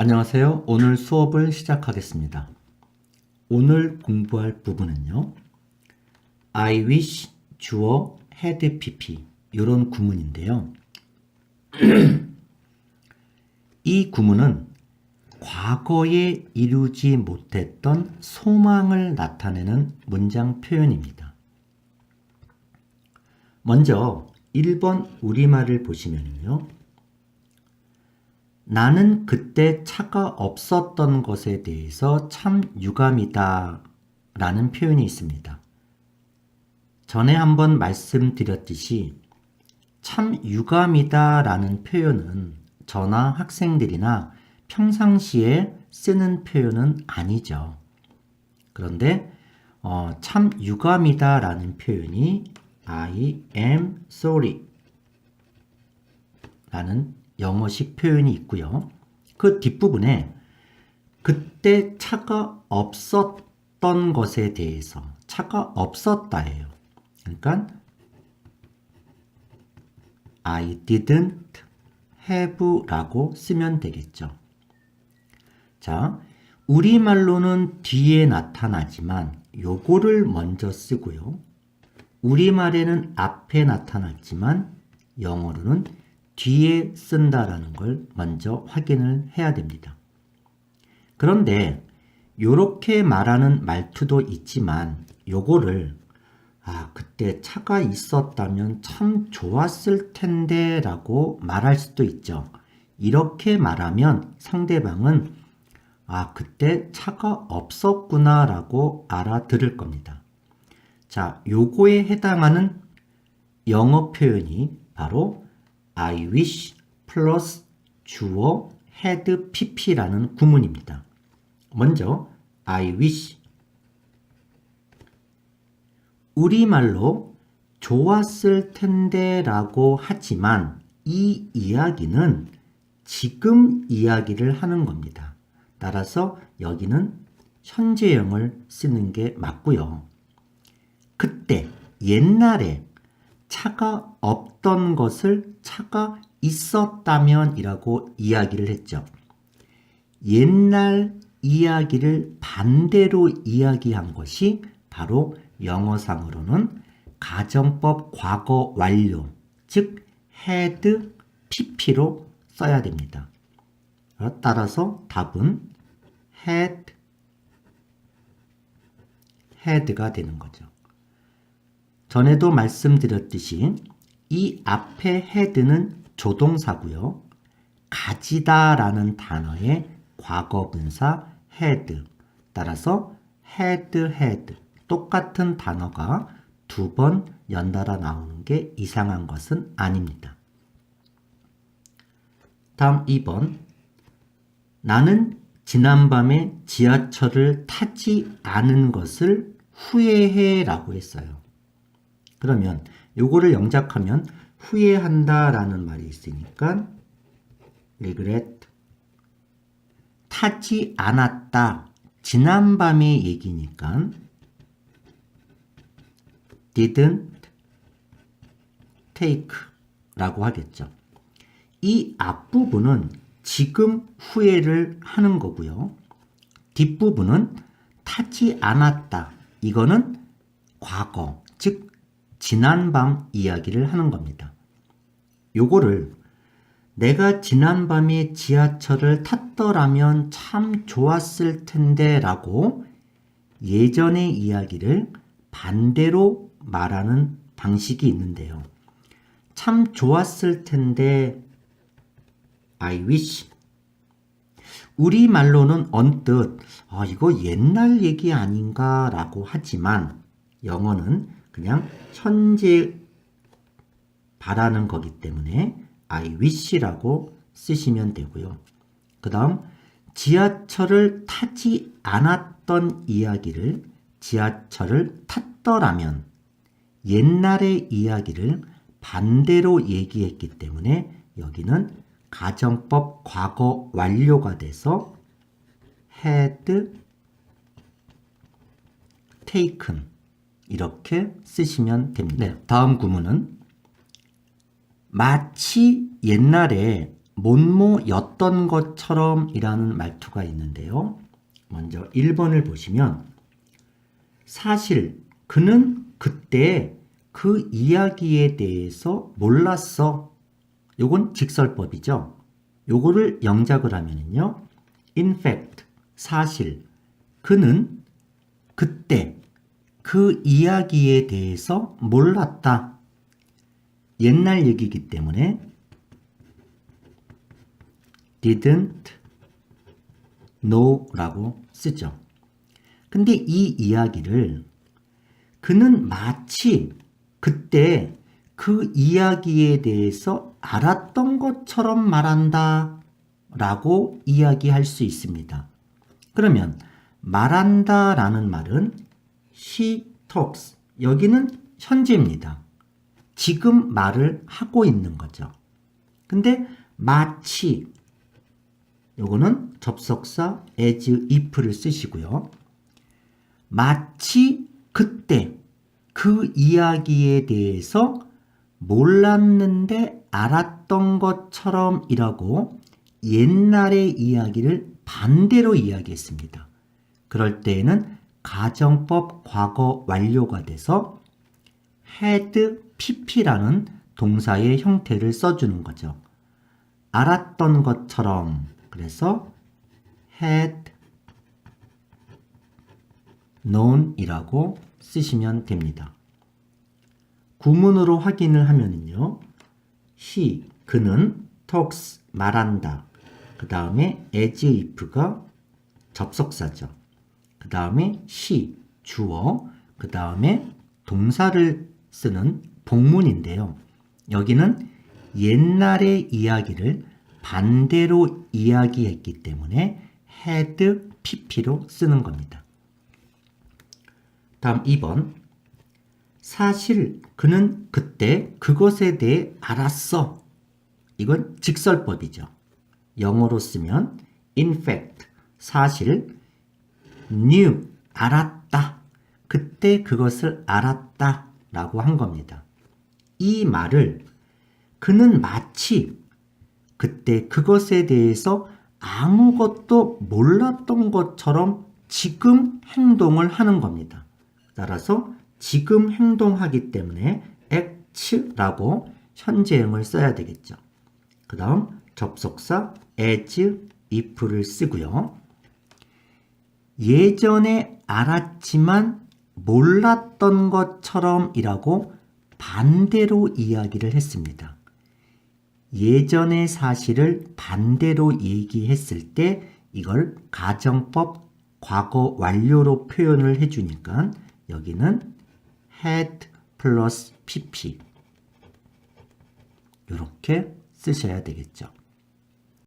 안녕하세요. 오늘 수업을 시작하겠습니다. 오늘 공부할 부분은요. I wish 주어 had pp 이런 구문인데요. 이 구문은 과거에 이루지 못했던 소망을 나타내는 문장 표현입니다. 먼저 1번 우리말을 보시면요. 나는 그때 차가 없었던 것에 대해서 참 유감이다 라는 표현이 있습니다. 전에 한번 말씀드렸듯이 참 유감이다 라는 표현은 저나 학생들이나 평상시에 쓰는 표현은 아니죠. 그런데 참 유감이다 라는 표현이 I am sorry 라는 영어식 표현이 있고요. 그 뒷부분에 그때 차가 없었던 것에 대해서 차가 없었다예요. 그러니까 I didn't have 라고 쓰면 되겠죠. 자, 우리말로는 뒤에 나타나지만 요거를 먼저 쓰고요. 우리말에는 앞에 나타났지만 영어로는 뒤에 쓴다라는 걸 먼저 확인을 해야 됩니다. 그런데 이렇게 말하는 말투도 있지만 요거를 그때 차가 있었다면 참 좋았을 텐데 라고 말할 수도 있죠. 이렇게 말하면 상대방은 그때 차가 없었구나 라고 알아들을 겁니다. 자, 요거에 해당하는 영어 표현이 바로 I wish 플러스 주어 had pp라는 구문입니다. 먼저 I wish 우리말로 좋았을 텐데 라고 하지만 이 이야기는 지금 이야기를 하는 겁니다. 따라서 여기는 현재형을 쓰는 게 맞고요. 그때 옛날에 차가 없던 것을 차가 있었다면 이라고 이야기를 했죠. 옛날 이야기를 반대로 이야기한 것이 바로 영어상으로는 가정법 과거 완료, 즉 had pp로 써야 됩니다. 따라서 답은 had가 되는 거죠. 전에도 말씀드렸듯이 이 앞에 had는 조동사고요. 가지다 라는 단어의 과거분사 had 따라서 had 똑같은 단어가 두 번 연달아 나오는 게 이상한 것은 아닙니다. 다음 2번 나는 지난밤에 지하철을 타지 않은 것을 후회해 라고 했어요. 그러면 요거를 영작하면 후회한다 라는 말이 있으니까 regret 타지 않았다 지난밤의 얘기니까 didn't take 라고 하겠죠. 이 앞부분은 지금 후회를 하는 거고요. 뒷부분은 타지 않았다. 이거는 과거, 즉 지난밤 이야기를 하는 겁니다. 요거를 내가 지난밤에 지하철을 탔더라면 참 좋았을 텐데 라고 예전의 이야기를 반대로 말하는 방식이 있는데요. 참 좋았을 텐데 I wish 우리말로는 언뜻 이거 옛날 얘기 아닌가 라고 하지만 영어는 그냥 현재 바라는 거기 때문에 I wish라고 쓰시면 되고요. 그 다음 지하철을 타지 않았던 이야기를 지하철을 탔더라면 옛날의 이야기를 반대로 얘기했기 때문에 여기는 가정법 과거 완료가 돼서 had taken 이렇게 쓰시면 됩니다. 다음 구문은 마치 옛날에 뭐뭐였던 것처럼 이라는 말투가 있는데요. 먼저 1번을 보시면 사실 그는 그때 그 이야기에 대해서 몰랐어. 요건 직설법이죠. 요거를 영작을 하면은요. In fact, 사실 그는 그때 그 이야기에 대해서 몰랐다. 옛날 얘기이기 때문에 didn't know 라고 쓰죠. 근데 이 이야기를 그는 마치 그때 그 이야기에 대해서 알았던 것처럼 말한다 라고 이야기할 수 있습니다. 그러면 말한다 라는 말은 she talks. 여기는 현재입니다. 지금 말을 하고 있는 거죠. 근데 마치 요거는 접속사 as if를 쓰시고요. 마치 그때 그 이야기에 대해서 몰랐는데 알았던 것처럼 이라고 옛날의 이야기를 반대로 이야기했습니다. 그럴 때에는 가정법 과거 완료가 돼서 had pp라는 동사의 형태를 써주는 거죠. 알았던 것처럼 그래서 had known 이라고 쓰시면 됩니다. 구문으로 확인을 하면은요. he, 그는 talks, 말한다. 그 다음에 as if가 접속사죠. 그 다음에 she, 주어. 그 다음에 동사를 쓰는 복문인데요. 여기는 옛날의 이야기를 반대로 이야기했기 때문에 had pp로 쓰는 겁니다. 다음 2번. 사실 그는 그때 그것에 대해 알았어. 이건 직설법이죠. 영어로 쓰면 in fact, 사실 knew, 알았다. 그때 그것을 알았다 라고 한 겁니다. 이 말을 그는 마치 그때 그것에 대해서 아무것도 몰랐던 것처럼 지금 행동을 하는 겁니다. 따라서 지금 행동하기 때문에 act라고 현재형을 써야 되겠죠. 그 다음 접속사 as if를 쓰고요. 예전에 알았지만 몰랐던 것처럼 이라고 반대로 이야기를 했습니다. 예전의 사실을 반대로 얘기했을 때 이걸 가정법 과거 완료로 표현을 해주니까 여기는 had 플러스 pp 이렇게 쓰셔야 되겠죠.